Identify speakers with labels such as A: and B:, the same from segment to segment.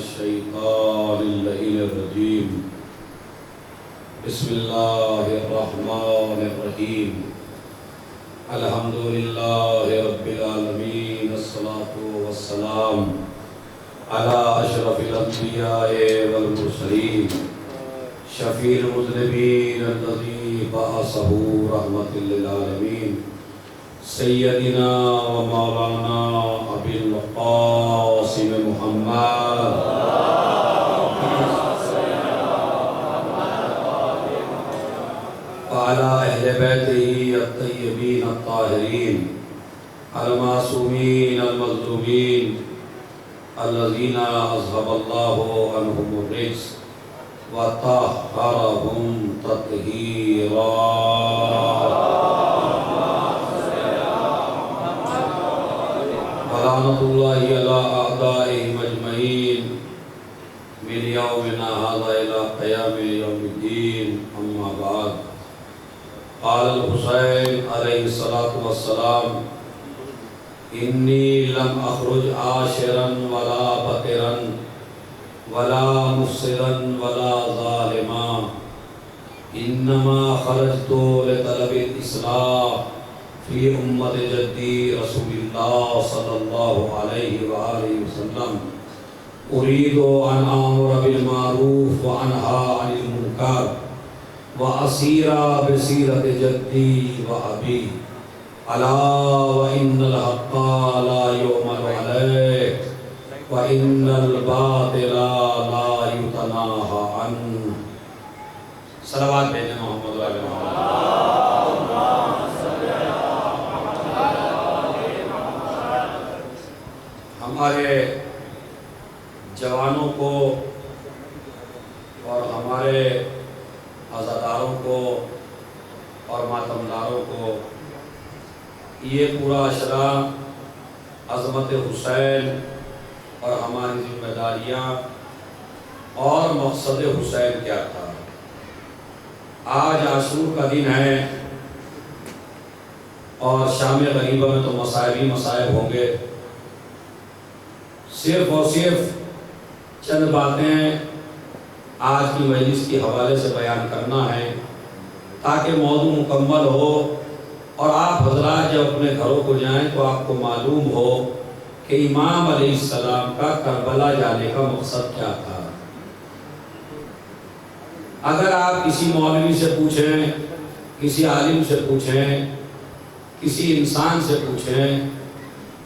A: الشيطان اللعين الرجيم بسم الله الرحمن الرحيم الحمد لله رب العالمين الصلاة والسلام على أشرف الأنبياء والمرسلين شفيع المذنبين الذي بعثه رحمة للعالمين سيدنا ومولانا أبي القاسم محمد وعلى أهل بيته الطيبين الطاهرين المعصومين المظلومين الذين أذهب الله عنهم الرجس وطهرهم تطهيرا ولعنة الله على أعدائهم أجمعين من يومنا هذا إلى قيام يوم الدين أما بعد قال الحسين عليه الصلاة والسلام إني لم أخرج عاشرا ولا بطرا ولا مفسدا ولا ظالما إنما خرجت لطلب الإصلاح في أمة جدي رسول الله صلى الله عليه وآله وسلم أريد أن آمر بالمعروف وأنهى عن المنكر وأسير بسيرة جدي وأبي ألا وإن الحق لا يؤمر عليه وإن الباطل لا يتناهى عنه صلوات بین محمد و آل محمد ہمارے جوانوں کو اور ہمارے عزاداروں کو اور ماتمداروں کو یہ پورا عشرہ عظمت حسین اور ہماری ذمہ داریاں اور مقصد حسین کیا تھا۔ آج عاشور کا دن ہے اور شام غریبہ میں تو مصائب ہی مصائب ہوں گے۔ صرف اور صرف چند باتیں آج کی مجلس کے حوالے سے بیان کرنا ہے تاکہ موضوع مکمل ہو اور آپ حضرات جب اپنے گھروں کو جائیں تو آپ کو معلوم ہو کہ امام علیہ السلام کا کربلا جانے کا مقصد کیا تھا۔ اگر آپ کسی مولوی سے پوچھیں، کسی عالم سے پوچھیں، کسی انسان سے پوچھیں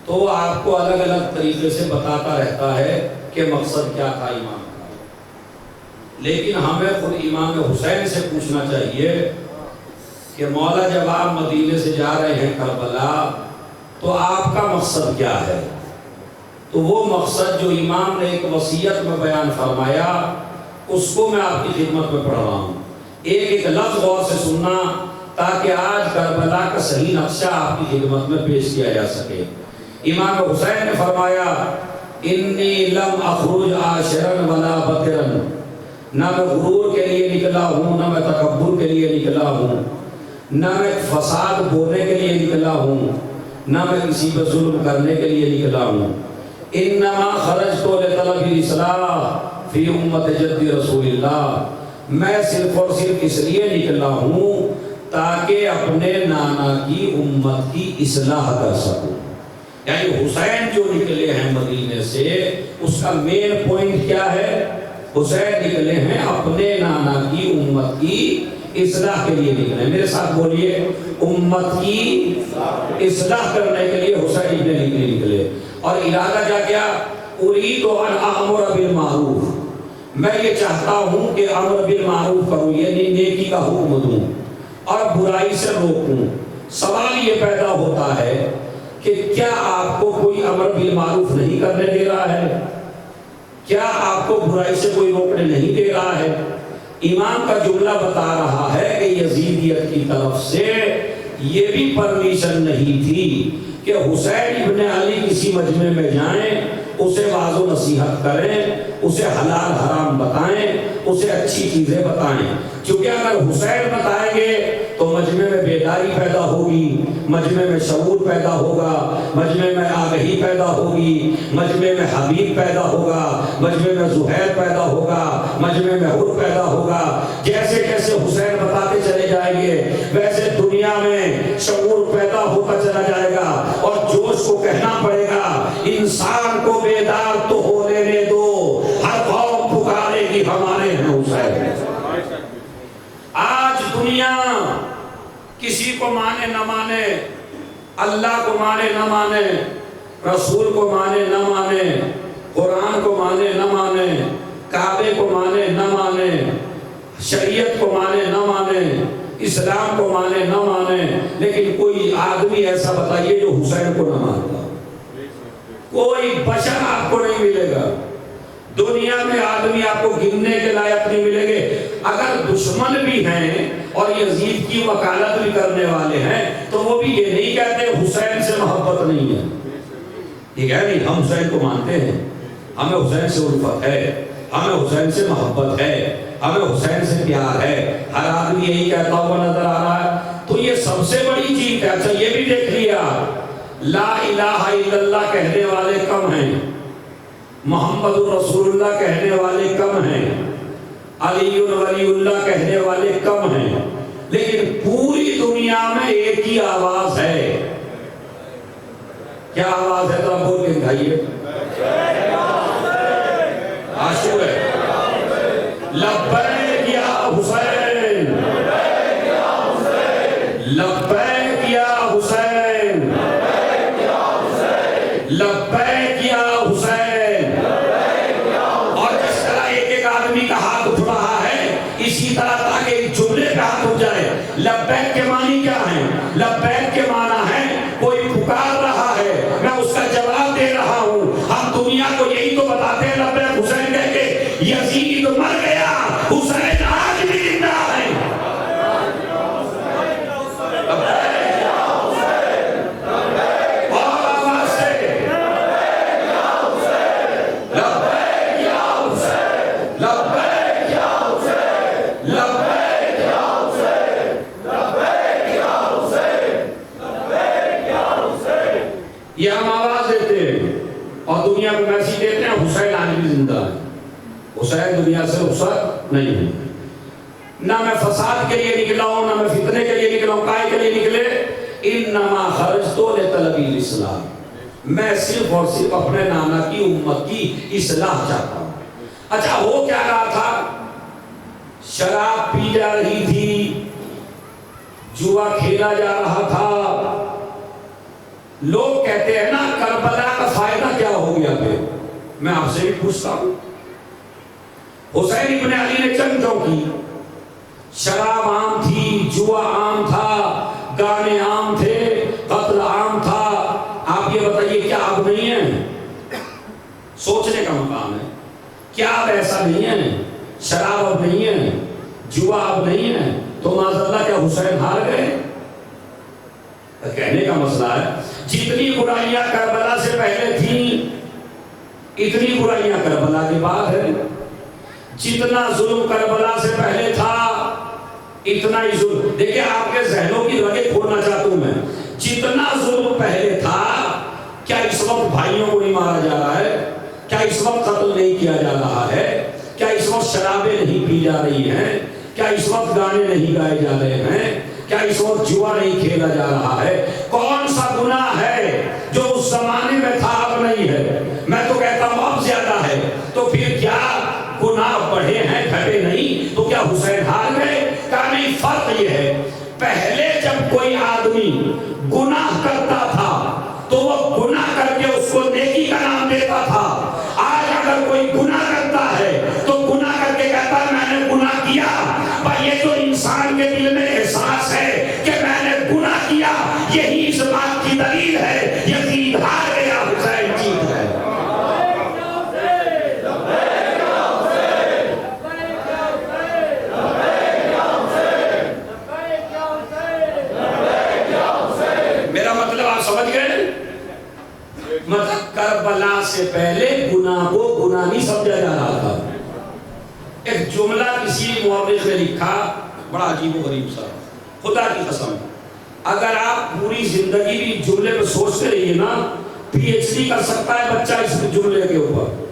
A: تو وہ آپ کو الگ الگ طریقے سے بتاتا رہتا ہے کہ مقصد کیا تھا امام کا، لیکن ہمیں خود امام حسین سے پوچھنا چاہیے کہ مولا جب آپ مدینے سے جا رہے ہیں کربلا تو آپ کا مقصد کیا ہے؟ تو وہ مقصد جو امام نے ایک وصیت میں بیان فرمایا اس کو میں آپ کی خدمت میں پڑھ رہا ہوں۔ ایک ایک لفظ غور سے سننا تاکہ آج کربلا کا صحیح نقشہ آپ کی خدمت میں پیش کیا جا سکے۔ امام حسین نے فرمایا انی لم اخرج عاشرا ولا بطرا، نہ میں غرور کے لیے نکلا ہوں، نہ میں تکبر کے لیے نکلا ہوں، نہ میں فساد بونے کے لیے نکلا ہوں، نہ میں کسی پر ظلم کرنے کے لیے نکلا ہوں۔ انما خرجت لطلب الاصلاح فی امت جد رسول اللہ، میں صرف اور صرف اس لیے نکلا ہوں تاکہ اپنے نانا کی امت کی اصلاح کر سکوں۔ یعنی حسین جو نکلے ہیں مدینے سے اس کا مین پوائنٹ کیا ہے؟ حسین نکلے ہیں اپنے نانا کی امت کی اصلاح کے لیے نکلے۔ میرے ساتھ بولیے، امت کی اصلاح کرنے کے لیے حسین ابن علی نکلے۔ اور ارادہ کیا کیا؟ اريد ان امر بالمعروف، میں یہ چاہتا ہوں کہ امر بالمعروف کروں، یعنی نیکی کا حکم دوں اور برائی سے روکوں۔ سوال یہ پیدا ہوتا ہے کہ کیا آپ کو کوئی امر بالمعروف نہیں کرنے دے رہا ہے؟ کیا آپ کو برائی سے کوئی روکنے نہیں دے رہا ہے؟ امام کا جملہ بتا رہا ہے کہ یزیدیت کی طرف سے یہ بھی پرمیشن نہیں تھی کہ حسین ابن علی کسی مجمع میں جائیں اسے واعظ و نصیحت کریں، اسے حلال حرام بتائیں، اسے اچھی چیزیں بتائیں، کیونکہ اگر حسین بتائیں گے تو مجمع میں بیداری پیدا ہوگی، مجمع میں شعور پیدا ہوگا، مجمع میں آگہی پیدا ہوگی، مجمع میں حبیب پیدا ہوگا، مجمع میں زہیر پیدا ہوگا، مجمع میں حر پیدا ہوگا۔ جیسے جیسے حسین بتاتے چلے جائیں گے ویسے دنیا میں شعور پیدا ہوتا چلا جائے گا، اور جوش کو کہنا پڑے گا انسان کو بیدار تو ہو لینے دو، ہر قوم پکارے گی ہمارے ہیں حسین۔ آج دنیا کسی کو مانے نہ مانے، اللہ کو مانے نہ مانے، رسول کو مانے نہ مانے، قرآن کو مانے نہ مانے، کعبے کو مانے نہ مانے، شریعت کو مانے نہ مانے، اسلام کو مانے نہ مانے، لیکن کوئی آدمی ایسا بتائیے جو حسین کو نہ مانتا، کوئی بشر آپ کو نہیں ملے گا دنیا میں، آدمی آپ کو گننے کے لائق نہیں ملیں گے۔ اگر دشمن بھی ہیں اور یزید کی وکالت بھی کرنے والے ہیں تو وہ بھی یہ نہیں کہتے حسین سے محبت نہیں ہے، یہ کہہ نہیں ہم حسین کو مانتے ہیں، ہمیں حسین سے الفت ہے، ہمیں حسین سے محبت ہے، ہمیں حسین سے پیار ہے، ہر آدمی یہی کہتا ہوا نظر آ رہا ہے۔ تو یہ سب سے بڑی چیز ہے۔ اچھا یہ بھی دیکھ لیا، لا الہ الا اللہ کہنے والے کم ہیں، محمد رسول اللہ کہنے والے کم ہیں، علی ولی اللہ کہنے والے کم ہیں، لیکن پوری دنیا میں ایک ہی آواز ہے۔ کیا آواز ہے؟ تو بول کے دکھائیے، عاشور ہے، لبیک یا حسین، لبیک یا حسین، لبیک یا حسین۔ اور جس طرح ایک ایک آدمی کا ہاتھ اٹھ رہا ہے اسی طرح تاکہ ایک جملے کا ہاتھ اٹھ جائے۔ لبیک کے معنی کیا ہیں؟ لبیک کے معنی ہے کوئی پکار رہا ہے، میں اس کا جواب دے رہا ہوں۔ ہم دنیا کو یہی تو بتاتے ہیں لبیک حسین کہہ کے، یزید مر گیا حسین آج بھی زندہ ہے۔ یہ ہم آواز دیتے ہیں اور دنیا کو میسیج دیتے ہیں حسین آج بھی زندہ ہے، حسین دنیا سے رخصت نہیں ہے۔ نہ میں فساد کے لیے نکلا ہوں، نہ میں فتنے کے لیے نکلا ہوں۔ کائے کے لیے نکلے؟ انما خرجت لطلب الاسلام، میں صرف اور صرف اپنے نانا کی امت کی اصلاح چاہتا ہوں۔ اچھا ہو کیا رہا تھا؟ شراب پی جا رہی تھی، جوا کھیلا جا رہا تھا۔ لوگ کہتے ہیں نا کربلا کا فائدہ کیا ہو گیا پھر؟ میں آپ سے بھی پوچھتا ہوں، حسین ابن علی نے جنگ کیوں کی؟ شراب عام تھی، جوا عام تھا، گانے عام تھے، قتل عام تھا۔ آپ یہ بتائیے کیا اب نہیں ہے؟ سوچنے کا مقام ہے، کیا اب ایسا نہیں ہے؟ شراب اب نہیں ہے، جوا اب نہیں ہے، تو معاذ اللہ کیا حسین ہار گئے؟ کہنے کا مسئلہ ہے جتنی برائیاں کربلا سے پہلے تھیں اتنی برائیاں کربلا کے بعد ہے، جتنا ظلم کربلا سے پہلے تھا اتنا ہی ظلم۔ دیکھیں آپ کے ذہنوں کی رگیں کھولنا چاہتا ہوں میں، جتنا ظلم پہلے تھا کیا اس وقت بھائیوں کو نہیں مارا جا رہا ہے؟ کیا اس وقت قتل نہیں کیا جا رہا ہے؟ کیا اس وقت شرابیں نہیں پی جا رہی ہیں؟ کیا اس وقت گانے نہیں گائے جا رہے ہیں؟ کیا اس وقت جوا نہیں کھیلا جا رہا ہے؟ کون سا گناہ ہے جو اس زمانے میں تھا اب نہیں ہے؟ میں تو کہتا ہوں اب زیادہ ہے۔ تو پھر کیا گناہ بڑھے ہیں گھٹے نہیں؟ تو کیا حسین ہار گئے؟ کہا نہیں، فرق یہ ہے پہلے جب کوئی آدمی گناہ کرتا تھا تو وہ گناہ کر کے اس کو نیکی کا نام دیتا تھا۔ آج اگر کوئی گناہ کرتا ہے تو گناہ کر کے کہتا ہے میں نے گناہ کیا، پر یہ جو انسان کے دل میں احساس ہے کہ میں نے گناہ کیا، یہی اس بات کی دلیل ہے یزید ہار گیا حسین جیت گئے۔ میرا مطلب آپ سمجھ گئے؟ مطلب کربلا سے پہلے کسی مورخ نے لکھا، بڑا عجیب و غریب سا، خدا کی قسم، اگر آپ پوری زندگی بھی جملے میں سوچتے رہیے نا، پی ایچ ڈی کر سکتا ہے بچہ اس جملے کے اوپر۔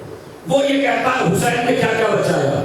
A: وہ یہ کہتا ہے حسین نے کیا کیا بچایا،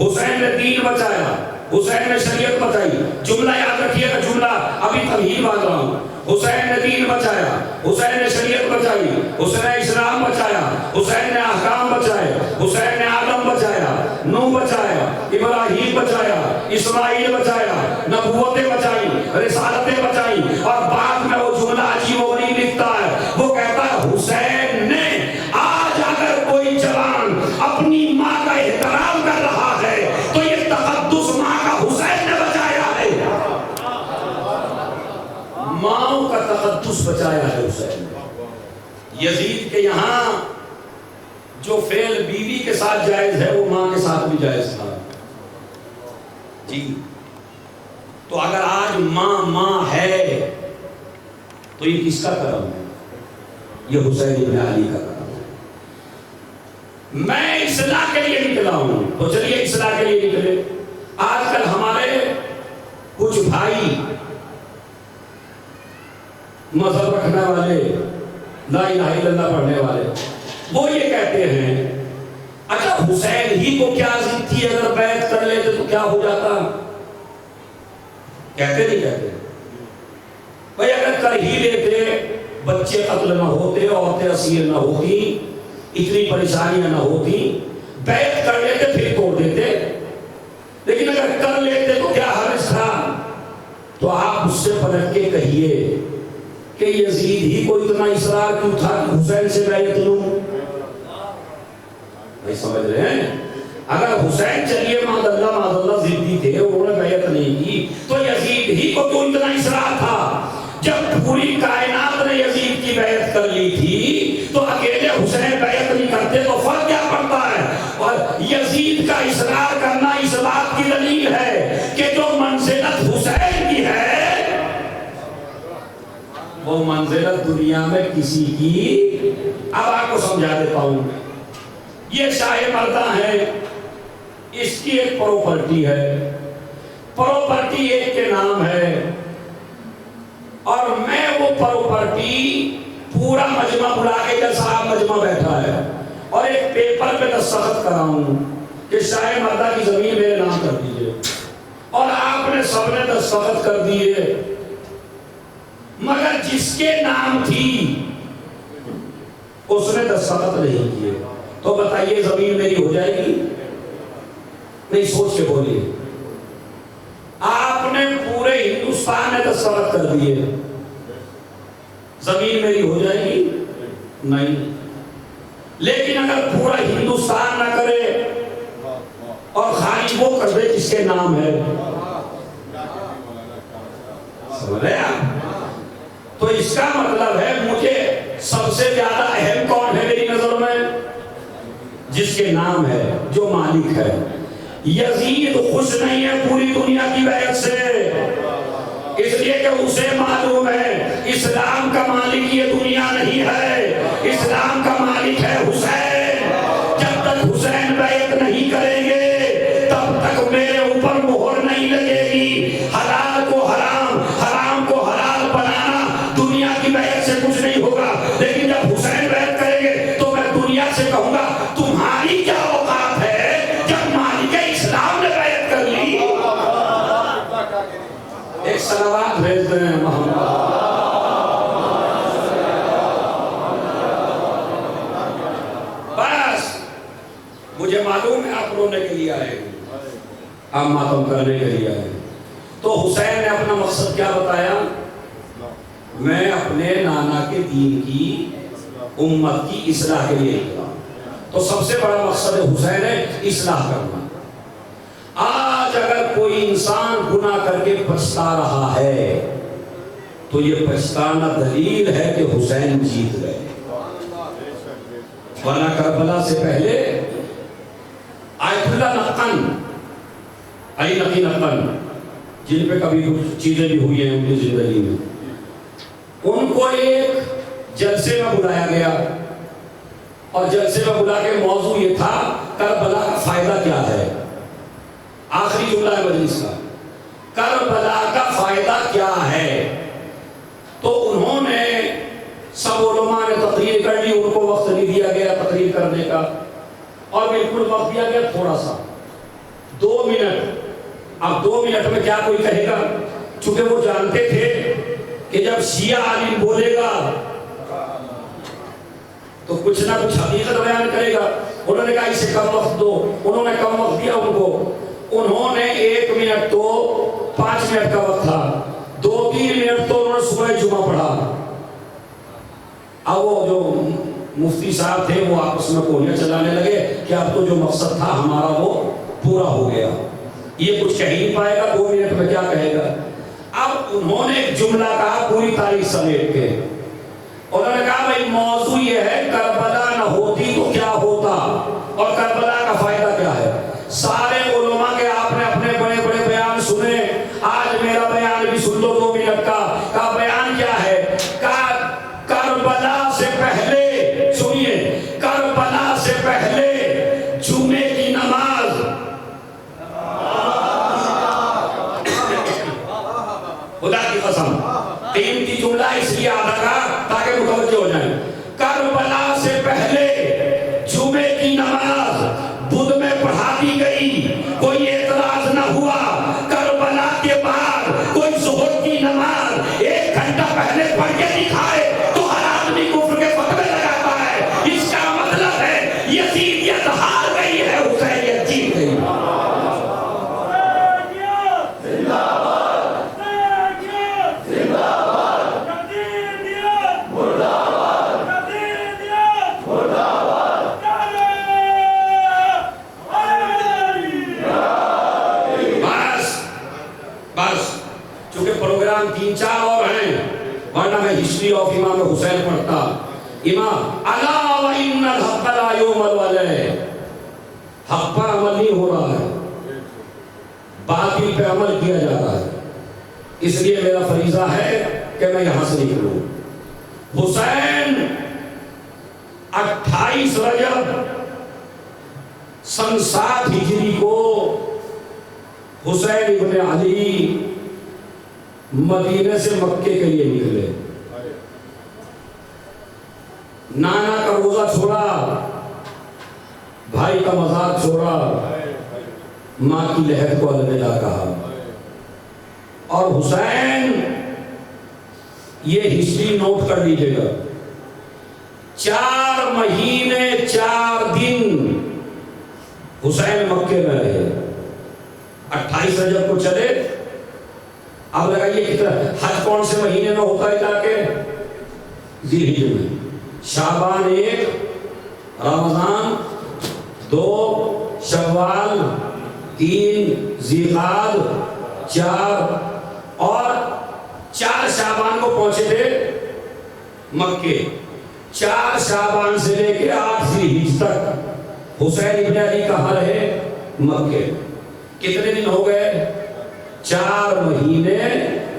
A: حسین نے دین بچایا، حسین نے شریعت بچائی۔ جملہ یاد رکھیے گا، جملہ ابھی تمہید باندھ رہا ہوں، حسین نے دین بچایا، حسین نے شریعت بچائی، حسین نے اسلام بچایا، حسین نے احکام بچائے، حسین نے آدم بچایا، نوح بچایا، ابراہیم بچایا، اسماعیل بچایا، نبوتیں بچائی، رسالتیں بچائی۔ اور بعد میں وہ جملہ عجیب و غریب لکھتا ہے، وہ کہتا ہے حسین نے، آج اگر کوئی جوان اپنی ماں کا احترام کر رہا ہے تو یہ تقدس ماں کا حسین نے بچایا ہے، ماں کا تقدس بچایا ہے حسین نے۔ یزید کے یہاں جو فعل بیوی کے ساتھ جائز ہے وہ ماں کے ساتھ بھی جائز تھا جی۔ تو اگر آج ماں ہے تو یہ کس کا کرم ہے؟ یہ حسین ابن علی کا کرم ہے۔ میں اصلاح کے لیے نکلا ہوں تو چلیے اصلاح کے لیے نکلے۔ آج کل ہمارے کچھ بھائی مذہب رکھنے والے، لا الہ الا اللہ پڑھنے والے، وہ یہ کہتے ہیں اچھا حسین ہی کو کیا ضد تھی، اگر بیعت کر لیتے تو کیا ہو جاتا؟ کہتے نہیں کہتے بھائی اگر کر ہی لیتے بچے قتل نہ ہوتے، عورتیں اسیر نہ ہوتی، اتنی پریشانیاں نہ ہوتی، بیعت کر لیتے پھر توڑ دیتے، لیکن اگر کر لیتے تو کیا حرج تھا؟ تو آپ اس سے پلٹ کے کہیے کہ یزید ہی کو اتنا اصرار کیوں تھا کہ حسین سے بیعت لوں؟ نہیں سمجھ رہے ہیں؟ اگر حسین چلیے معاذ اللہ ضدی تھے، انہوں نے بیعت نہیں کی، تو یزید ہی کو کیوں اتنا اصرار تھا؟ جب پوری کائنات نے یزید کی بیعت کر لی تھی تو اکیلے حسین بیعت نہیں کرتے تو فرق کیا پڑتا ہے؟ اور یزید کا اصرار کرنا اس بات کی دلیل ہے کہ جو منزلت حسین کی ہے وہ منزلت دنیا میں کسی کی۔ اب آپ کو سمجھا دیتا ہوں، یہ شاہ مردہ ہے، اس کی ایک پراپرٹی ہے، پراپرٹی ایک کے نام ہے، اور میں وہ پراپرٹی پورا مجمع بلا کے، جب صاحب مجمع بیٹھا ہے، اور ایک پیپر پہ دستخط کراؤں کہ شاہ مردہ کی زمین میرے نام کر دیجئے، اور آپ نے سب نے دستخط کر دیے، مگر جس کے نام تھی اس نے دستخط نہیں کیے، تو بتائیے زمین میری ہو جائے گی؟ نہیں، سوچ کے بولیے۔ آپ نے پورے ہندوستان میں دستخط کر دیے، زمین میری ہو جائے گی؟ نہیں۔ لیکن اگر پورا ہندوستان نہ کرے اور خالی وہ کر دے جس کے نام ہے، سمجھ رہے آپ؟ تو اس کا مطلب ہے مجھے سب سے زیادہ اہم کون ہے میری نظر میں؟ جس کے نام ہے، جو مالک ہے۔ یزید خوش نہیں ہے پوری دنیا کی بیعت سے، اس لیے کہ اسے معلوم ہے اسلام کا مالک یہ دنیا نہیں ہے، اسلام کا مالک ہے حسین۔ جب تک حسین بیعت نہیں کریں گے تب تک میرے اوپر مہر نہیں لگے گی۔ حلال کو حرام، حرام کو حلال بنانا دنیا کی بیعت سے کچھ نہیں ہوگا، لیکن جب حسین بیعت کریں گے تو میں دنیا سے کہوں گا تمہاری کیا اوقات ہے جب مالک اسلام نے بیعت کر لی۔ ایک صلوات بھیج دیں محمد۔ بس مجھے معلوم ہے آپ رونے کے لیے آئے، آپ ماتم کرنے کے لیے آئے، تو حسین نے اپنا مقصد کیا بتایا؟ میں اپنے نانا کے دین کی، امت کی اصلاح کے لیے نکلا۔ تو سب سے بڑا مقصد حسین ہے اصلاح کرنا۔ آج اگر کوئی انسان گناہ کر کے پچھتا رہا ہے تو یہ پچھتانا دلیل ہے کہ حسین جیت گئے، ورنہ کربلا سے پہلے آیت اللہ نقن، علی نقی نقن، جن پہ کبھی کچھ چیزیں بھی ہوئی ہیں ان کی زندگی میں، ان کو ایک جلسے میں بلایا گیا، اور جلسے میں بلا کے موضوع یہ تھا کربلا کا فائدہ کیا ہے۔ آخری جملہ ہے مجلس کا، کربلا کا فائدہ کیا ہے؟ تو انہوں نے سب علماء نے تقریر کر لی، ان کو وقت نہیں دیا گیا تقریر کرنے کا، اور بالکل وقت دیا گیا تھوڑا سا 2 منٹ۔ اب 2 منٹ میں کیا کوئی کہے گا؟ چونکہ وہ جانتے تھے کہ جب شیعہ عالم بولے گا تو کچھ نہ کچھ حقیقت بیان کرے گا۔ انہوں نے کہا اسے کم وقت دو، انہوں نے کم وقت دیا ان کو، انہوں نے 1 منٹ تو 5 منٹ کا وقت تھا، 2-3 منٹ تو انہوں نے سورہ جمعہ پڑھا۔ اب وہ جو مفتی صاحب تھے وہ آپس میں گولیاں چلانے لگے کہ اب تو جو مقصد تھا ہمارا وہ پورا ہو گیا، یہ کچھ کہہ نہیں پائے گا 2 منٹ میں کیا کہے گا۔ اب انہوں نے ایک جملہ کہا پوری تاریخ سمیٹ کے، انہوں نے کہا بھائی موضوع یہ ہے کربلا نہ ہوتی تو کیا ہوتا اور کربلا کا فائدہ کیا ہے۔ سارے علماء کے آپ نے اپنے بڑے بڑے بیان سنے، آج میرا بیان بھی سن لو 2 منٹ کا بیان کیا ہے۔ کربلا سے پہلے سنیے، کربلا سے پہلے جمعے کی نماز، خدا کی قسم قیمتی جملہ اس لیے آدھا کا تاکہ متوجہ ہو جائیں، کربلا سے پہلے جمعے کی نماز بدھ میں پڑھا دی گئی، کوئی اعتراض نہ ہوا۔ کربلا کے بعد کوئی ظہر کی نماز 1 گھنٹہ پہلے پڑھ کے دکھائے تو ہر آدمی کفر کے فتوے لگاتا ہے۔ اس کا مطلب ہے یزیدیت ہار گئی ہے، حسینیت جیت گئی۔ پروگرام 3-4 اور ہیں، ورنہ میں ہسٹری آف امام حسین پڑھتا۔ امام الا وان الحق لا یعمل علیہ، حق پر عمل نہیں ہو رہا ہے، باطل پہ عمل کیا جا رہا ہے، اس لیے میرا فریضہ ہے کہ میں یہاں سے نکلوں۔ حسین 28 رجب سن 7 ہجری کو حسین ابن علی مدینے سے مکے کے لیے نکلے۔ نانا کا روزہ چھوڑا، بھائی کا مزار چھوڑا، ماں کی لہر کو الوداع کہا۔ اور حسین، یہ ہسٹری نوٹ کر لیجئے گا، 4 مہینے 4 دن حسین مکے میں رہے۔ 28 رجب کو چلے، اب لگائیے کتنا، حج کون سے مہینے میں ہوتا ہے جا کے؟ ذی الحجہ میں۔ شعبان 1، رمضان 2، شوال 3، ذی القعدہ 4، اور 4 شعبان کو پہنچے تھے مکے۔ 4 شعبان سے لے کے 8 ذی الحجہ تک حسین ابن علی کہاں رہے؟ مکے۔ کتنے دن ہو گئے؟ 4 مہینے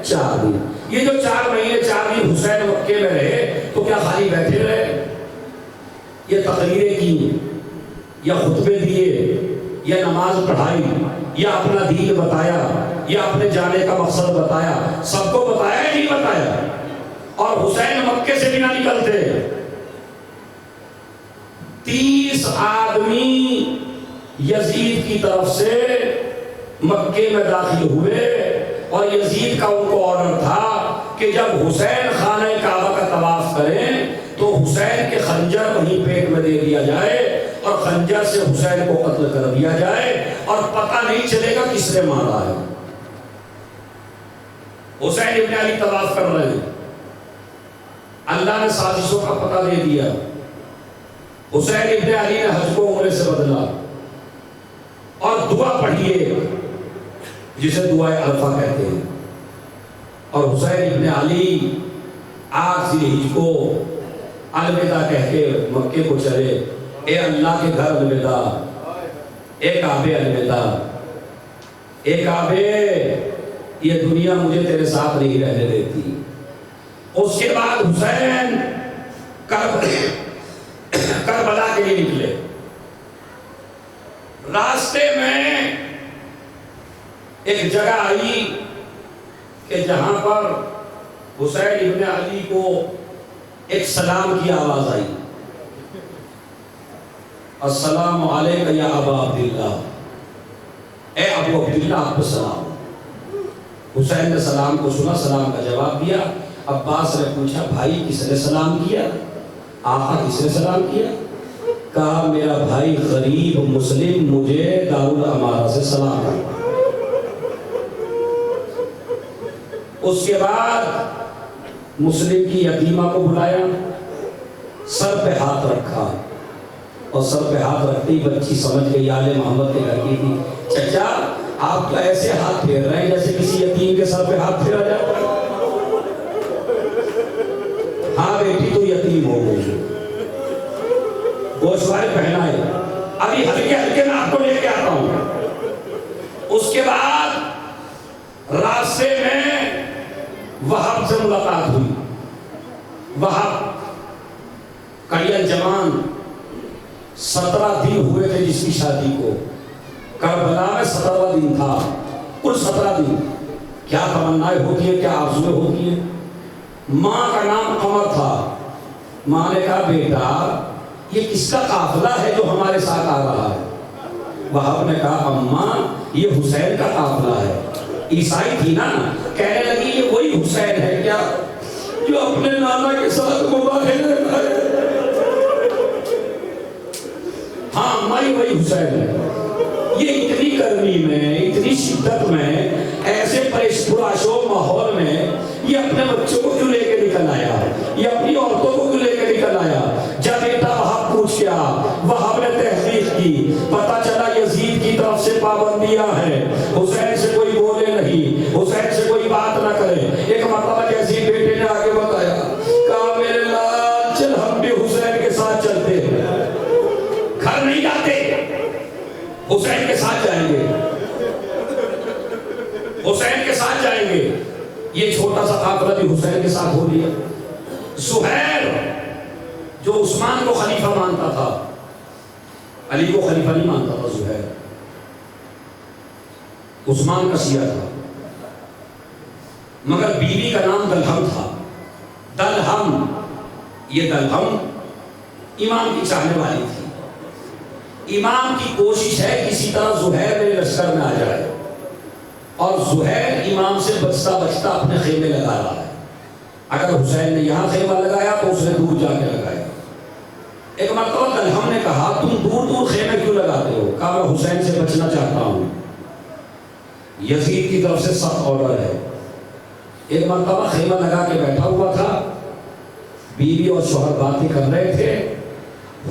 A: 4 دن۔ یہ جو 4 مہینے 4 دن حسین مکے میں رہے تو کیا خالی بیٹھے رہے؟ یہ تقریریں کی، یا خطبے دیے، یا نماز پڑھائی، یا اپنا دین بتایا، یا اپنے جانے کا مقصد بتایا؟ سب کو بتایا یا نہیں بتایا؟ اور حسین مکے سے بھی نہ نکلتے۔ 30 آدمی یزید کی طرف سے مکے میں داخل ہوئے، اور یزید کا ان کو آرڈر تھا کہ جب حسین خانہ کعبہ کا طواف کریں تو حسین کے خنجر وہیں پیٹ میں دے دیا جائے، اور خنجر سے حسین کو قتل کر دیا جائے، اور پتہ نہیں چلے گا کس نے مارا ہے۔ حسین ابن علی طواف کر رہے ہیں، اللہ نے سازشوں کا پتہ دے دیا، حسین ابن علی نے حج کو عمرے سے بدلا، اور دعا پڑھیے جسے دعائے الفا کہتے ہیں۔ اور حسین ابن علی 8 ذی الحجہ کو الوداع کہہ کے مکے کو چلے۔ اے اللہ کے گھر الوداع، اے کعبے الوداع، اے کعبے یہ دنیا مجھے تیرے ساتھ نہیں رہنے دیتی۔ اس کے بعد حسین کربلا کے لیے نکلے۔ راستے میں ایک جگہ آئی کہ جہاں پر حسین ابن علی کو ایک سلام کی آواز آئی، السلام علیکم یا ابا عبداللہ، اے ابو عبداللہ آپ کو سلام۔ حسین نے سلام کو سنا، سلام کا جواب دیا۔ عباس نے پوچھا بھائی کس نے سلام کیا؟ آقا کس نے سلام کیا؟ کہا میرا بھائی غریب مسلم مجھے دارالامارہ سے سلام کرتا۔ اس کے بعد مسلم کی یتیمہ کو بلایا، سر پہ ہاتھ رکھا، اور سر پہ ہاتھ رکھتے ہی بچی سمجھ گئی آل محمد کے گھر کی تھی، چچا آپ تو ایسے ہاتھ پھیر رہے ہیں جیسے کسی یتیم کے سر پہ ہاتھ پھیرا جائے۔ ہاں بیٹی تو یتیم ہو گئی، گوشوارے پہنائے، ابھی ہلکے ہلکے میں آپ کو لے کے آتا ہوں۔ اس کے بعد راستے میں وہب سے ملاقات ہوئی۔ وہب کڑیل جوان، 17 دن ہوئے تھے جس کی شادی کو، کربلا میں 17واں دن تھا، کل 17 دن۔ کیا تمنائیں ہوتی ہیں، کیا آرزویں ہوتی ہیں۔ ماں کا نام قمر تھا۔ ماں نے کہا بیٹا یہ کس کا قافلہ ہے جو ہمارے ساتھ آ رہا ہے؟ وہب نے کہا اماں یہ حسین کا قافلہ ہے۔ عیسائی تھی نا، کہنے لگی یہ وہی حسین ہے کیا جو اپنے نانا کے ساتھ مباہلے ہے؟ ہاں اماں یہ وہی حسین ہے۔ یہ اتنی گرمی میں، اتنی شدت میں، ایسے پراشور ماحول میں یہ اپنے بچوں کو کیوں لے کے نکل آیا؟ یہ اپنی عورتوں کو کیوں لے کے نکل آیا؟ جب بیٹا وہب پوچھ گیا، وہب نے تحقیق کی، پتہ چلا یزید کی طرف سے پابندیاں ہیں، حسین سے کوئی بولے نہیں، حسین سے کوئی بات نہ کرے۔ ایک مرتبہ یزید بیٹے نے آگے بتایا، کہا میرے لال چل ہم بھی حسین کے ساتھ چلتے ہیں، گھر نہیں جاتے، حسین کے ساتھ جائیں گے، حسین کے ساتھ جائیں گے۔ یہ چھوٹا سا قافلہ بھی حسین کے ساتھ ہو لیا۔ زہیر جو عثمان کو خلیفہ مانتا تھا، علی کو خلیفہ نہیں مانتا تھا، زہیر عثمان کا شیعہ تھا، مگر بیوی کا نام دلہم تھا۔ دلہم، یہ دلہم امام کی چاہنے والی تھی۔ امام کی کوشش ہے کسی طرح زہیر میرے لشکر میں آ جائے، اور زہیر امام سے بچتا بچتا اپنے خیمے لگا رہا ہے۔ اگر حسین نے یہاں خیمہ لگایا تو اس نے دور جا کے لگایا۔ ایک مرتبہ دلہم نے کہا تم دور دور خیمے کیوں لگاتے ہو؟ کہا میں حسین سے بچنا چاہتا ہوں، یزید کی طرف سے سخت آرڈر ہے۔ ایک مرتبہ خیمہ لگا کے بیٹھا ہوا تھا، بیوی اور شوہر باتیں کر رہے تھے،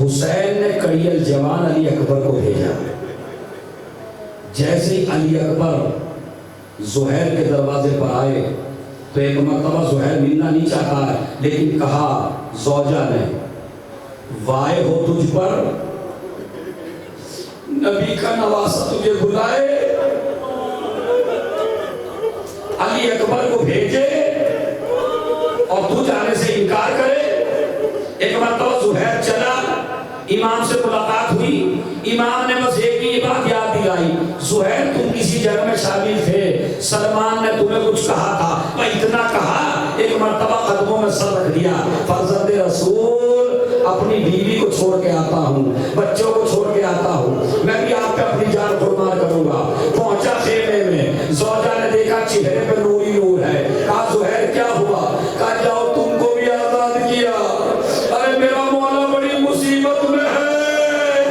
A: حسین نے کڑیل جوان علی اکبر کو بھیجا۔ جیسے ہی علی اکبر زہیر کے دروازے پر آئے تو ایک مرتبہ زہیر ملنا نہیں چاہتا ہے، لیکن کہا زوجہ نے وائے ہو تجھ پر، نبی کا نواسہ تجھے بلائے، علی اکبر کو بھیجے اور تو جانے سے انکار کرے۔ ایک مرتبہ زہیر چلا، امام سے ملاقات ہوئی، امام نے بس ایک ہی بات یاد دلائی، زہیر تم کسی جگہ میں شامل تھے، سلمان نے تمہیں کچھ کہا تھا، میں اتنا کہا، ایک مرتبہ قدموں میں سر رکھ دیا، فرزند رسول اپنی بیوی کو چھوڑ کے آتا ہوں، بچوں کو چھوڑ کے آتا ہوں، میں بھی آپ پہ اپنی جان قربان کروں گا۔ پہنچا خیمے میں، زوجہ نے دیکھا چہرے پہ نور ہی نور ہے، کہا زہیر کیا ہوا؟ کہا جاؤ تم کو بھی آزاد کیا، ارے میرا مولا بڑی مصیبت میں ہے،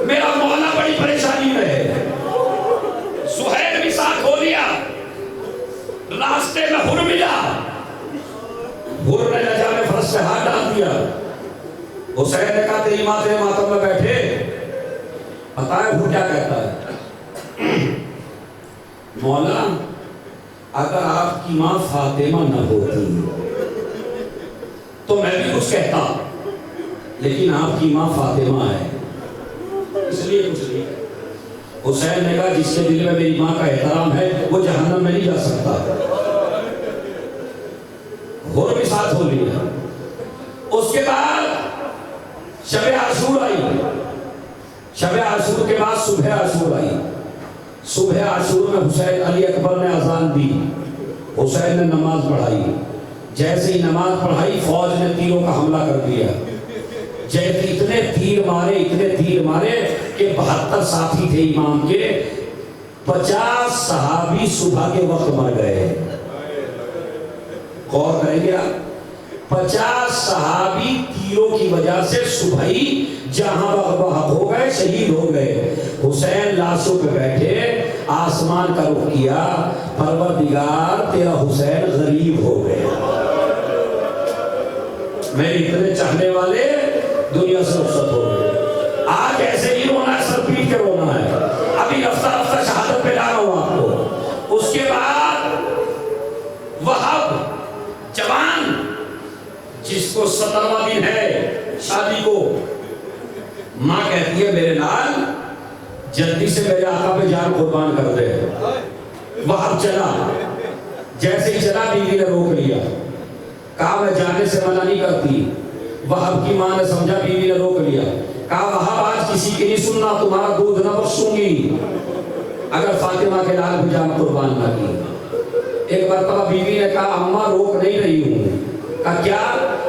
A: میرا مولا بڑی پریشانی میں ہے۔ زہیر بھی ساتھ ہو لیا، راستے میں ہر ملا، ہر نے لجا میں فرس سے ہاتھ ڈال دیا۔ حسین نے کہا تیری ماں تیرے ماتم میں بیٹھے، بتائیں ہر کیا کہتا ہے؟ مولا اگر آپ کی ماں فاطمہ نہ ہوتی تو میں بھی کچھ کہتا، لیکن آپ کی ماں فاطمہ ہے اس لیے کچھ نہیں۔ حسین نے کہا جس کے دل میں میری ماں کا احترام ہے وہ جہنم میں نہیں جا سکتا۔ اور بھی ساتھ ہو لیا۔ اس کے بعد شب عاشور آئی، شب عاشور کے بعد صبح عاشور آئی. صبح عاشور میں حسین علی اکبر نے اذان دی، حسین نے نماز پڑھائی. جیسے ہی نماز پڑھائی فوج نے تیروں کا حملہ کر دیا. جیسے اتنے تیر مارے کہ 72 ساتھی تھے امام کے، 50 صحابی صبح کے وقت مر گئے. غور کریں گے آپ، 50 صحابی تیروں کی وجہ سے صبح ہی جہاں بحق ہو گئے، شہید ہو گئے. حسین لاشوں پہ بیٹھے، آسمان کا رخ کیا، پروردگار تیرا حسین غریب ہو گیا، میرے اتنے چاہنے والے دنیا سے رخصت ہو گئے. آج ایسے ہی رونا ہے، سر پیٹ کے رونا ہے. ابھی رفتہ رفتہ شہادت پہ لا رہا ہوں آپ کو. اس کے بعد وہب جوان، جس کو 17واں دن ہے شادی کو، ماں کہتی ہے میرے لال جلدی سے میرے آقا پہ جان قربان کر دے. وہب چلا، جیسے ہی چلا بیوی نے روک لیا، کہا میں جانے سے منع نہیں کرتی. وہب کی ماں نے سمجھا بیوی نے روک لیا، کہا وہب آج کسی کی نہیں سننا، تمہارا دودھ نہ بخشوں گی اگر فاطمہ کے لال پہ جان قربان نہ کی. ایک مرتبہ بیوی نے کہا اماں روک نہیں رہی ہوں. کہا کیا؟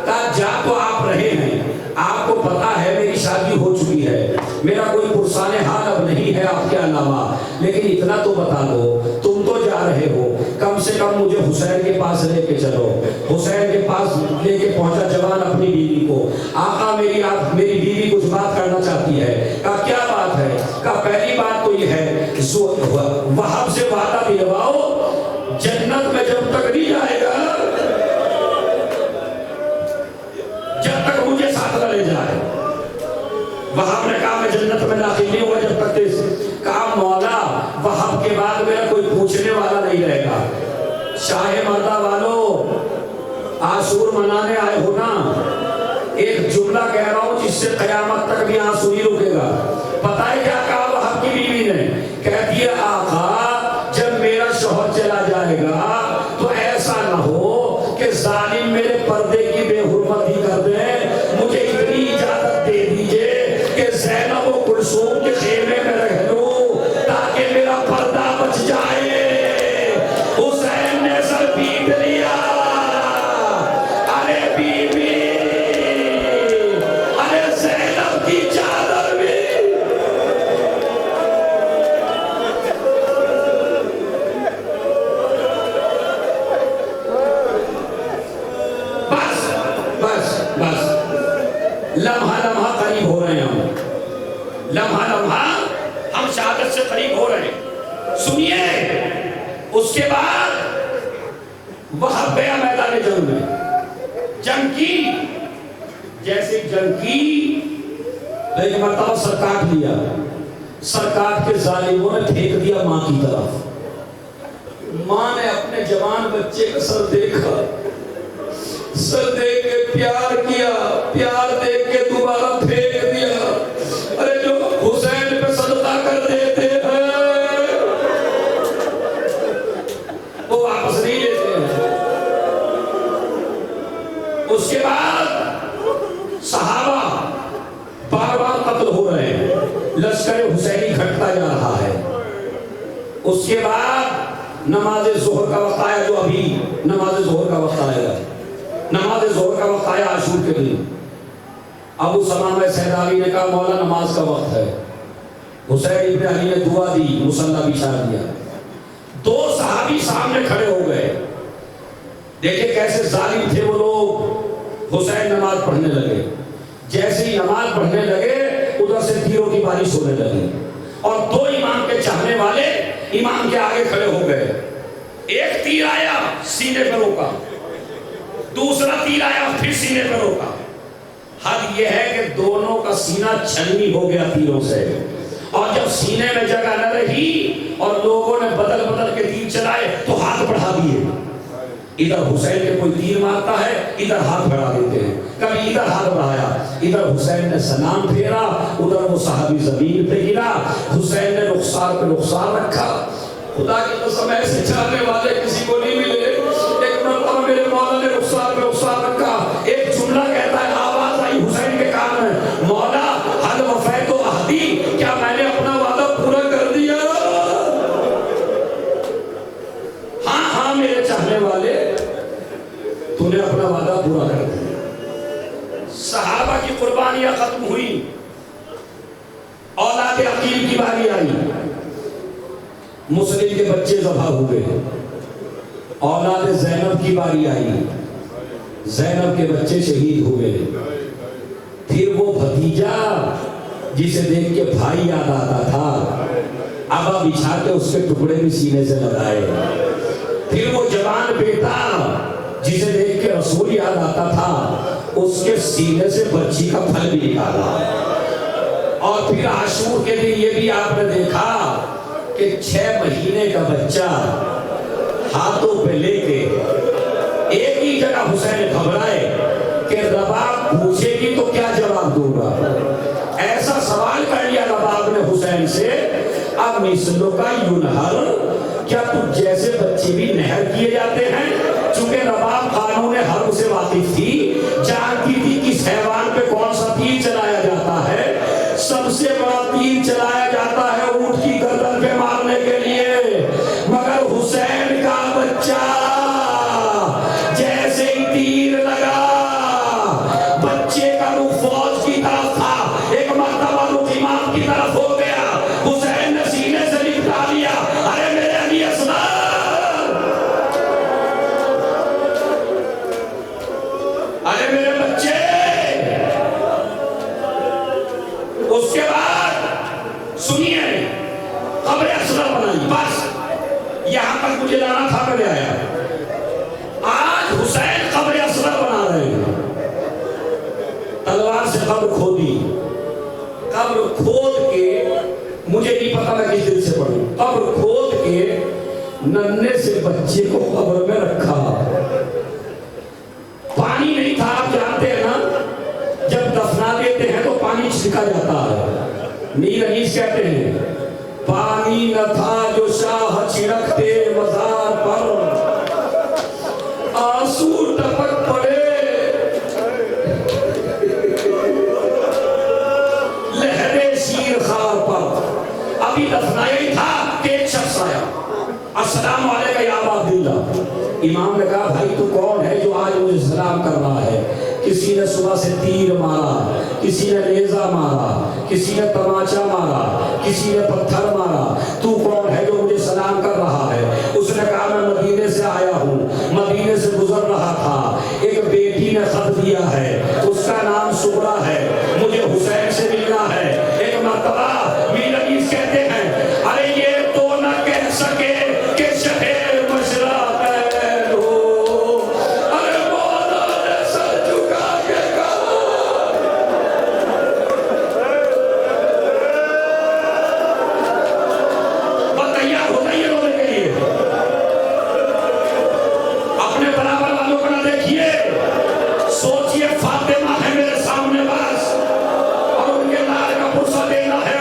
A: کہا جا تو آپ رہے ہیں، آپ کو پتا ہے میری شادی ہو چکی ہے، میرا کوئی پرسان حال اب نہیں ہے آپ کے علاوہ، لیکن اتنا تو بتا دو تم تو جا رہے ہو، کم سے کم مجھے حسین کے پاس لے کے چلو. حسین کے پاس لے کے پہنچا جوان اپنی بیوی کو. آقا میری بیوی کچھ بات کرنا چاہتی ہے. کہا کیا بات ہے؟ کہا پہلی بات تو یہ ہے وہب سے وعدہ دلواؤ جنت میں جب تک نہیں جائے گا، جب تک مجھے ساتھ نہ لے جائے. وہب نے کہا میں جنت میں داخل نہیں ہوا جب تک تیز. کہا مولا وہب کے بعد میرا کوئی پوچھنے والا نہیں رہے گا. شاہ مردہ والو عاشور منانے آئے ہو نا، ایک جملہ کہہ رہا ہوں جس سے قیامت تک بھی آنسو نہیں رکے گا. پتہ ہے کیا کہا وہب کی بیوی نے؟ کہتی ہے آقا جب میرا شوہر چلا جائے گا تو ایسا نہ ہو کہ ظالم میرے پردے کی بے حرمتی کر دے. مجھے اتنی اجازت دے دیجئے کہ زینب و کلثوم کے خیمے میں رہ لوں تاکہ میرا پردہ بچ جائے. حسین نے سر پیٹ لیا، ارے بیوی، ارے زینب کی چادر بھی. بس لمحہ لمحہ قریب ہو رہے ہیں ہم، لمحہ لمحہ ہم شہادت سے قریب ہو رہے ہیں. سنیے، اس کے بعد وہب گیا میدان جنگ میں، جنگ کی. جیسے جنگ کی تو ایک مرتبہ سر کاٹ لیا. سر کاٹ کے ظالموں نے پھینک دیا ماں کی طرف. ماں نے اپنے جوان بچے کا سر دیکھا، سر دیکھ کے پیار کیا، پیار دیکھ کے دوبارہ پھینک دیا. ارے جو حسین پہ صدقہ کر دیتے ہیں وہ واپس نہیں لیتے ہیں. اس کے بعد صحابہ بار بار قتل ہو رہے ہیں، لشکر حسینی گھٹتا جا رہا ہے. اس کے بعد نماز ظہر کا وقت آیا، جو ابھی نماز ظہر کا وقت آئے گا. نماز ظہر کا وقت آیا عاشور کے دن. ابو سلامہ سیداوی نے کہا مولا نماز کا وقت ہے. حسین ابن علی نے دعا دی، مصلی بچھا دیا. 2 صحابی سامنے کھڑے ہو گئے. دیکھیں کیسے ظالم تھے وہ لوگ. حسین نماز پڑھنے لگے. جیسے ہی نماز پڑھنے لگے ادھر سے تیروں کی بارش ہونے لگی اور 2 امام کے چاہنے والے امام کے آگے کھڑے ہو گئے. ایک تیر آیا سینے پہ روکا، دوسرا تیر آیا پھر سینے پہ روکا. حد یہ ہے کہ دونوں کا سینہ چھلنی ہو گیا تیروں سے. اور جب سینے میں جگہ نہ رہی اور لوگوں نے بدل بدل کے تیر چلائے تو ہاتھ بڑھا دیے. ادھر حسین کے کوئی تیر مارتا ہے، ادھر ہاتھ بڑھا دیتے ہیں. کبھی ادھر ہاتھ بڑھایا، ادھر حسین نے سلام پھیرا، ادھر وہ صحابی زمین پہ گرا. حسین نے رخسار پہ رخسار رکھا. خدا کی قسم ایسے چاہنے والے کسی کو نہیں ملے. ایک مرتبہ میرے مولا نے رخسار پہ رخسار رکھا. ایک جملہ کہتا ہے، آواز آئی حسین کے کان میں، مولا حل وفیت و عہدی، کیا قربانیاں ختم ہوئی، اولاد عقیل کی باری آئی، مسلم کے بچے ذبح ہوئے، اولاد زینب کی باری آئی، زینب کے بچے شہید ہوئے، پھر وہ بھتیجا جسے دیکھ کے بھائی یاد آتا تھا ابا بچھا کے اس کے ٹکڑے بھی سینے سے لگائے، پھر وہ جوان بیٹا جسے دیکھ کے رسول یاد آتا تھا اس کے سینے سے بچی کا پھل بھی نکالا، اور پھر عاشور کے دن یہ بھی آپ نے دیکھا کہ 6 مہینے کا بچہ ہاتھوں پہ لے کے ایک ہی جگہ حسین گھبرائے کہ رباب پوچھے گی تو کیا جواب دوں گا، ایسا سوال کر لیا رباب نے حسین سے، اب مثلوں کا ینہر، کیا تو جیسے بچے بھی نہر کیے جاتے ہیں؟ چونکہ رباب قانون حرب سے واقف تھی، جانتی تھی کس حیوان پہ کون سا تیر چلایا جاتا ہے، سب سے بڑا تیر چلایا جاتا ہے اونٹ کی گردن پہ مارنے کے لیے، مگر حسین کا بچہ جیسے ہی تیر لگا بچے کا رخ فوج کی طرف تھا، ایک مرتبہ رخ امام کی طرف ہو گیا، حسین نے سینے سے لپٹا لیا، ارے میرے علی اصغر، ارے میرے بچے۔ اس کے بعد سنیے قبر اصغر بنائی، بس یہاں تک مجھے لانا تھا، میں آیا، آج حسین قبر اصغر بنا رہے ہیں، تلوار سے قبر کھودی، قبر کھود کے، مجھے نہیں پتا میں کس دل سے پڑھوں، قبر کھود کے ننھے سے بچے کو قبر میں رکھا، پانی نہیں تھا، آپ جانتے ہیں نا جب دفنا دیتے ہیں تو پانی چھڑکا جاتا ہے، میر انیس کہتے ہیں پانی نہ تھا جو شاہ چھڑکتے مزار پر، آنسو ٹپک پڑے لہرے شیر خار پر، ابھی دفنایا ہی تھا کہ ایک شخص آیا، السلام علیکم یا ابا عبداللہ، امام نے کہا بھائی تو کون ہے جو آج مجھے سلام کر رہا ہے؟ کسی نے صبح سے تیر مارا، کسی نے نیزہ مارا، کسی نے تماچا مارا، کسی نے پتھر مارا، تو کون ہے جو مجھے سلام کر رہا ہے؟ اس نے کہا میں مدینے سے آیا ہوں، مدینے سے گزر رہا تھا، ایک بیٹی نے خط دیا ہے، اس کا نام سغرا ہے، مجھے حسین سے ملنا ہے۔ ایک مرتبہ میر انیس کہتے ہیں ارے یہ تو نہ کہہ سکے کہ شہر مشرق ہے لو، ارے مولا نے سر جھکا کے کہا، تیار ہو جائیے رونے کے لیے، اپنے برابر والوں کو نہ دیکھیے، سوچئے فاطمہ ہے میرے سامنے بس، اور ان کے لال کا پرسہ دینا ہے،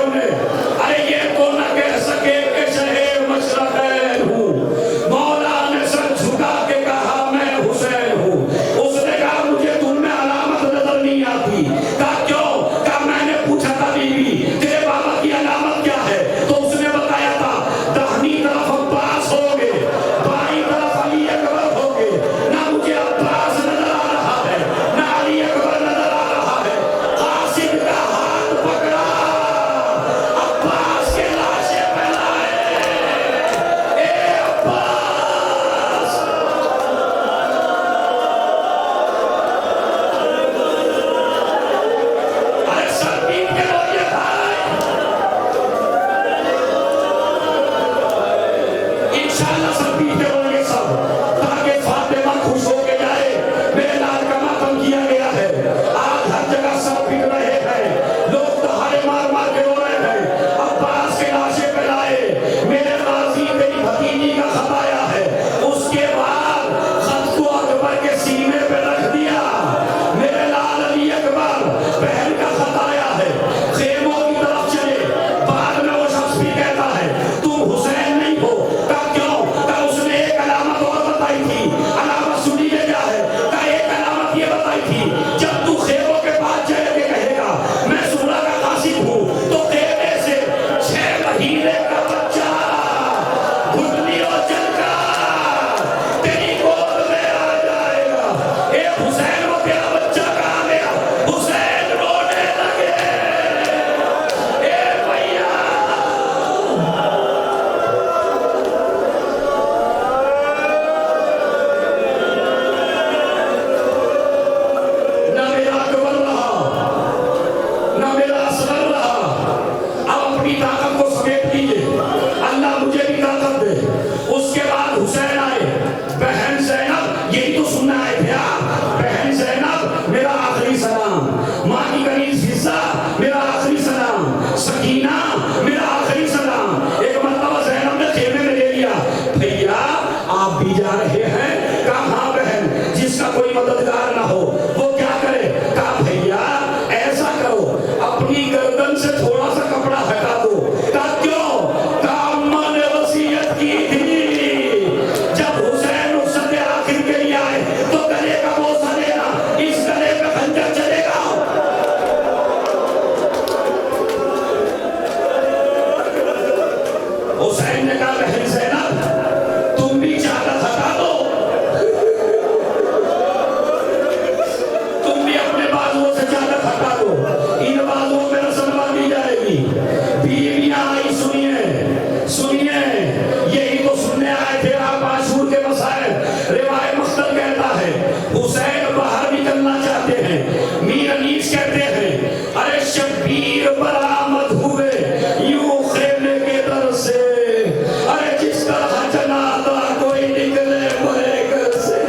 A: کی کنیز حصہ میرا آخری سلام، سکینہ میرا آخری سلام۔ ایک مرتبہ زینب نے خیمے میں لے لیا، بھیا آپ بھی جا رہے ہیں؟ کہا ہاں بہن، جس کا کوئی مددگار نہ ہو وہ کیا کرے؟ کہا بھیا ایسا کرو، اپنی گردن سے تھوڑا سا کپڑا ہٹا دو۔ کہا کیوں؟ کہا اماں نے وصیت کی تھی جب حسین رخصت آخر کے لیے آئے تو گلے کا بوسہ دینا، اس گلے پہ خنجر چلے گا۔ حسین نے کہا بہن زینب تم بھی چادر ہٹا دو، تم بھی اپنے بازوؤں سے چادر ہٹا دو، ان بازوؤں پہ رسم باندھی جائے گی۔ بیویاں آئی، سنیے سنیے، یہی تو سننے آئے تھے آپ عاشور کے مسائل۔ روایت مختل کہتا ہے حسین باہر نکلنا چاہتے ہیں، میر انیس کہتے ہیں ارے شبیر برآمد ہوئے یوں خیمے کے در سے، ارے جس طرح جنازہ کوئی نکلے مرے گھر سے۔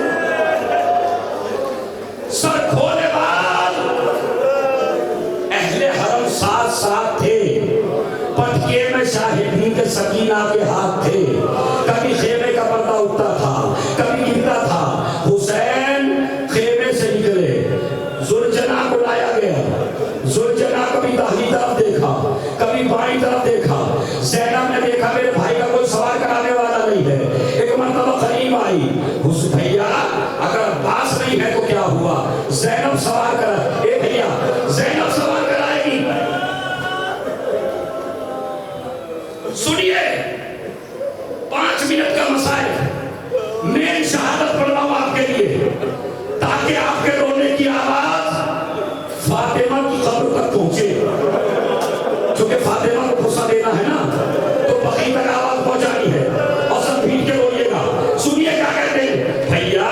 A: سر کھولے بعد اہل حرم ساتھ ساتھ تھے، پٹکے میں شاہدین کے سکینہ کے ہاتھ تھے، کبھی خیمے کا پردہ اٹھتا تھا کبھی گرتا تھا۔ حسین خیمے سے نکلے، زلجنا کو لایا گیا، زلجنا کبھی داہنی طرف دیکھا کبھی بائیں طرف دیکھا۔ زینب نے دیکھا میرے بھائی کا کوئی سوار کرانے والا نہیں ہے، ایک مرتبہ خلیم آئی، بھیا اگر باس نہیں ہے تو کیا ہوا؟ زینب سوار کرا، اے بھیا زینب سوار کرائے گی۔ سنیے 5 منٹ کا مسائل، میں شہادت پڑھ رہا ہوں آپ کے لیے تاکہ آپ کے رونے کی آواز فاطمہ کی قبر تک پہنچے، چونکہ فاطمہ کو غصہ دینا ہے نا تو بقی تک آواز پہنچانی ہے، اور سب بھیڑ کے روئیے گا۔ سنیے کیا کہتے ہیں، بھیا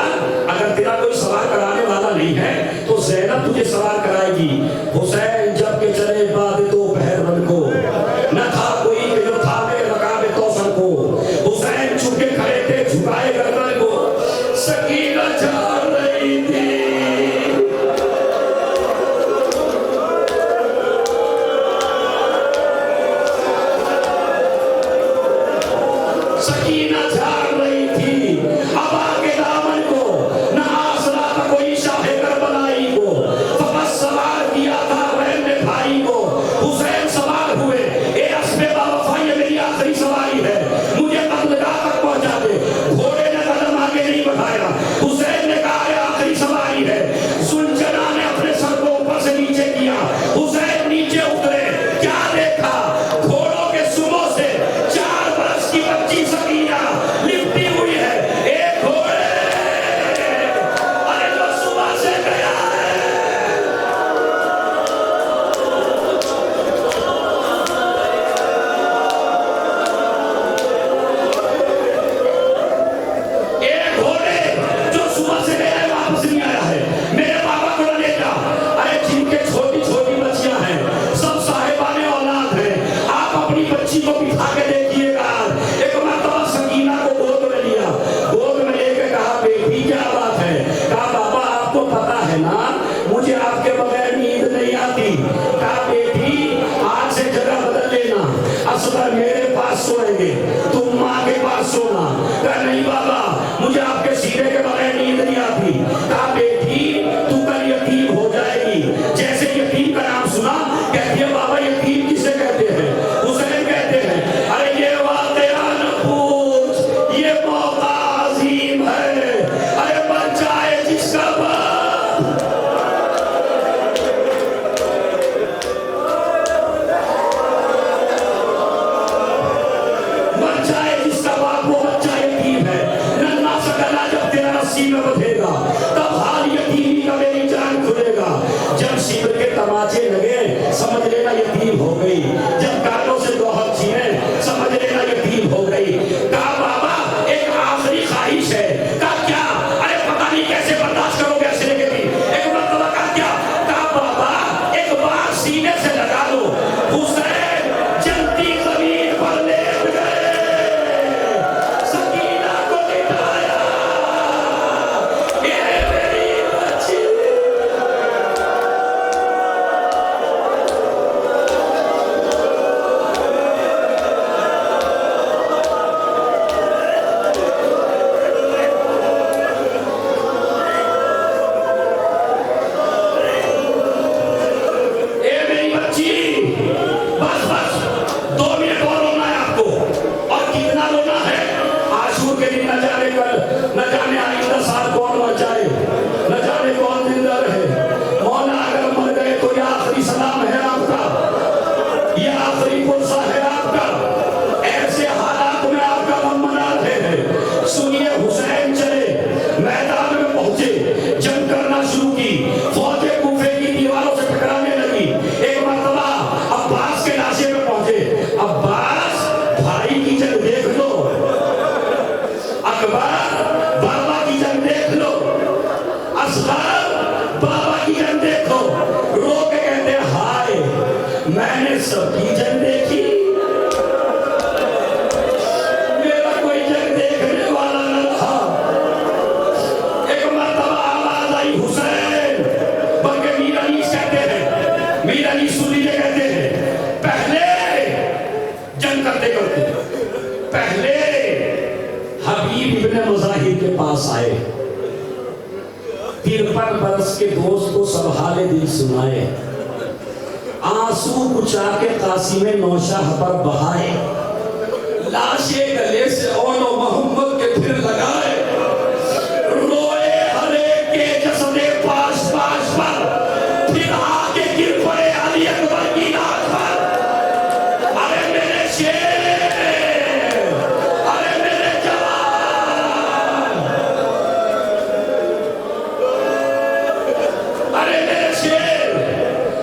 A: اگر تیرا کوئی سوار کرانے والا نہیں ہے تو زینب تجھے سوار کرائے گی۔ حسین جب کے چلے بعد دوپہر بن کو، نہ تھا کوئی کہ جو تھا میں رکاب توسن کو، حسین چھپ کے کھڑے تھے جھکائے گردن کو، سکینہ جھاڑ رہی تھی، سکینہ جھاڑ رہی تھی ابا کے دامن کو، نہ آسرا تھا کوئی شاہ کربلائی کو، فقط سوار کیا تھا بہن نے بھائی کو۔ حسین سوار ہوئے، اے اسب باوفا یہ میری آخری سواری ہے، مجھے قتلگاہ تک پہنچا دے۔ گھوڑے نے قدم آگے نہیں بڑھایا، حسین نے کہا یہ آخری سواری ہے۔ زلجنا نے اپنے سر کو اوپر سے نیچے کیا، حسین نیچے اترے، کیا دیکھا؟ گھوڑوں کے سموں سے 4 برس کی بچی سکینہ لپٹی ہوئی ہے، ایک گھوڑے ارے جو صبح سے گیا ہے۔ ایک گھوڑے جو صبح سے گیا ہے واپس نہیں آیا ہے، میرے بابا کو نہ لے جا۔ ارے جن کے چھوٹی چھوٹی بچیاں ہیں سب صاحبان اولاد ہیں، آپ اپنی بچی کو بٹھا کے دیکھیے گا۔ ایک مرتبہ سکینہ کو گود میں لیا، گود میں لے کے کہا بیٹی کیا بات ہے؟ کہا بابا آپ کو پتا ہے نا مجھے آپ کے بغیر نیند نہیں آتی۔ کہا بیٹی آج سے جگہ بدل لینا، اصغر میرے پاس سوئیں گے، تم ماں کے پاس سونا۔ کہا نہیں بابا مجھے آپ کے سینے کے بغیر نیند نہیں آتی۔ کہا بیٹی تو کل یتیم ہو جائے گی، جیسے یتیم کا نام سنا کہتی ہے بابا یتیم کسے کہتے ہیں؟ حسین کہتے ہیں ارے یہ واقعہ نہ پوچھ، یہ موقع عظیم ہے، ارے بن جائے جس کا باپ، بن جائے جس کا باپ، وہ بچہ یتیم ہے۔ ننھا سا گلا جب تیرا رسی میں بدھے گا تب حال یتیمی کا میری جان کھلے گا۔ جب شبر کے تماچے لگے سمجھ لینا یتیم ہو گئی، جب کانوں سے دوہر چھینے سمجھ لینا یتیم ہو گئی۔ کہا بابا ایک آخری خواہش ہے۔ کہا کیا؟ ارے پتہ نہیں کیسے برداشت کرو گے اسرے کے دن۔ ایک مرتبہ کہا کیا؟ کہا بابا ایک بار سینے سے لگا دو۔ حسین جلتی زمین پر لیٹ گئے، سکینہ کو لٹایا، اے میری بچی میں نے سب کی جنگ دیکھی، میرا کوئی جنگ دیکھنے والا نہ تھا۔ ایک مرتبہ آواز آئی حسین، بلکہ میر انیس کہتے ہیں، میر انیس سنیے کہتے ہیں، پہلے جنگ کرتے کرتے پہلے حبیب ابن مظاہر کے پاس آئے، 53 برس کے دوست کو سب حال دل سنائے، آنسو کچا کے قاسم نوشاہ پر بہائے، لاشے گلے سے اول و محمد کے پھر لگائے، روئے ہر ایک کے جسد پاش پاش پر، پھر آگے گر پڑے علی اکبر کی لاش پر۔ ارے میرے شیر، ارے میرے جوان، ارے میرے شیر،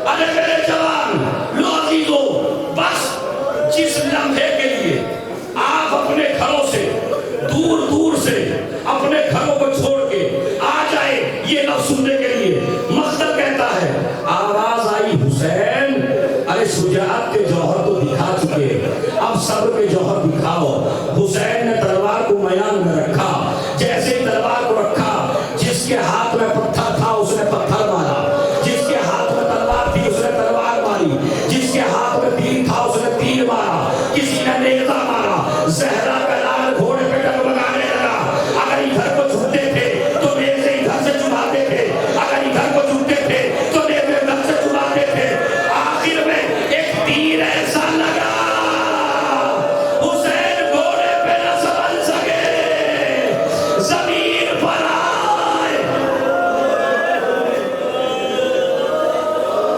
A: ارے میرے جوان، لو عزیزو، بس جس لمحے کے لیے آپ اپنے گھروں سے دور دور سے اپنے گھروں کو چھوڑ کے آ جائے یہ لفظ سننے کے لیے، مقصد کہتا ہے آواز آئی حسین، ارے شجاعت کے جوہر تو دکھا چکے، اب صبر کے جوہر دکھاؤ۔ حسین نے تلوار کو میان میں رکھا، جیسے ہی تلوار کو رکھا، جس کے ہاتھ میں پتھر تھا اس نے پتھر مارا، جس کے ہاتھ میں تلوار تھی اس نے تلوار ماری، جس کے ہاتھ میں تیر تھا اس نے تیر مارا، کسی نے نیزہ مارا، زہرا کا لال گھوڑے پہ ڈگمگانے لگا۔ اگر ادھر کو جھکتے تھے تو نیزے ادھر سے چبھاتے تھے، اگر ادھر کو جھکتے تھے تو نیزے ادھر سے چبھاتے تھے۔ آخر میں ایک تیر ایسا لگا، حسین گھوڑے پہ نہ سنبھل سکے، زمین پر آئے۔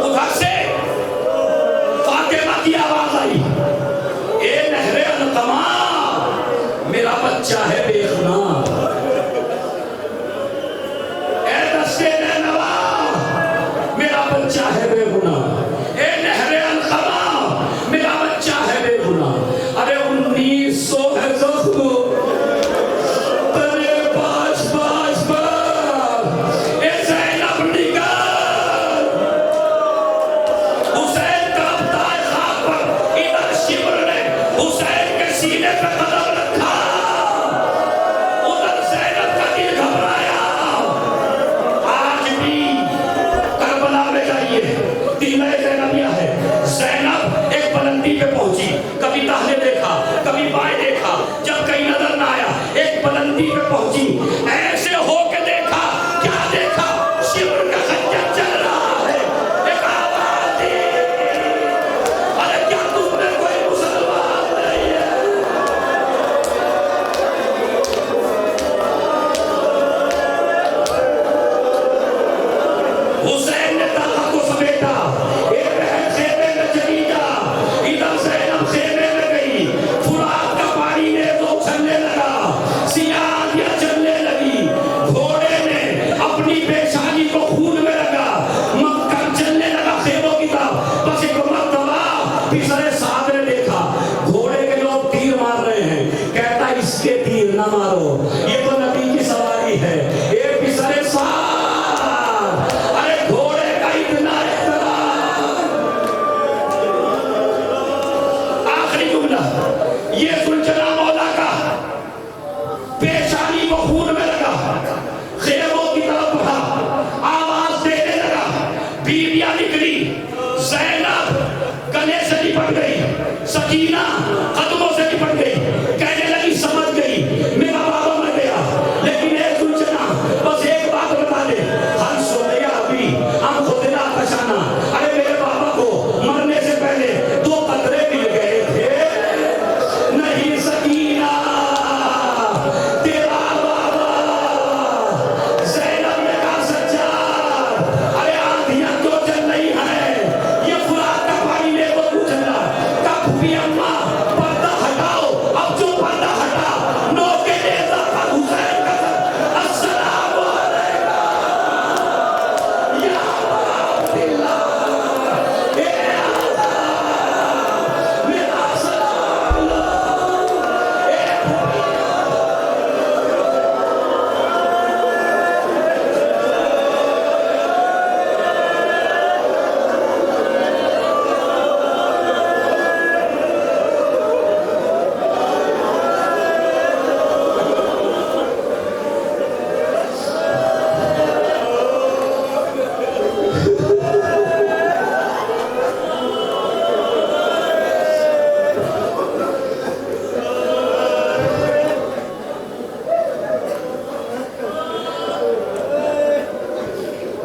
A: ادھر سے فاطمہ کی آواز آئی، اے نہر القمہ، میرا بچہ ہے بے گناہ، اے دشت نینوا، میرا بچہ ہے بے گناہ، اے نہر القمہ، میرا بچہ ہے بے گناہ۔ ارے 1900 ہے زخم تیرے پاش پاش پر، اے زینب نگار، حسین کا ابتائے خاک پر ادھر شبر نے حسین کے سینے پہ قدم رکھا، ادھر زینب کا دل گھبرایا۔ آج بھی کربلا میں جائیے، قلعہ زینبیہ ہے، زینب ایک بلندی پہ پہنچی، کبھی داہنے دیکھا کبھی بائیں دیکھا، جب کہیں نظر نہ آیا ایک بلندی پہ پہنچی، ایسے ہو کے دیکھا، کیا دیکھا؟ شبر کا خنجر چل رہا ہے، ایک آواز دی، ارے کیا تم میں کوئی مسلمان نہیں ہے؟ حسین نے طلحہ کو سمیٹا، ایک بہن خیمے میں چلی جا، ادھر زینب خیمے میں گئی، فرات کا پانی نیزوں چلنے لگا، سیاہیاں چلنے لگی، گھوڑے نے اپنی پیشانی کو خون میں لگا، مکہ چلنے لگا خیموں کی طرف۔ بس ایک مرتبہ پسرے سعد نے دیکھا گھوڑے کے لوگ تیر مار رہے ہیں، کہتا اس کے تیر نہ مارو، یہ تو نبی کی سواری ہے۔ اے پسرے سعد، ارے گھوڑے کا اتنا احترام۔ آخری جملہ، یہ سلچنا مولا کا پیشانی کو خون میں لگا، خیموں کی طرف بڑھا، آواز دینے لگا، بیویاں نکلی، زینب گلے سے لپٹ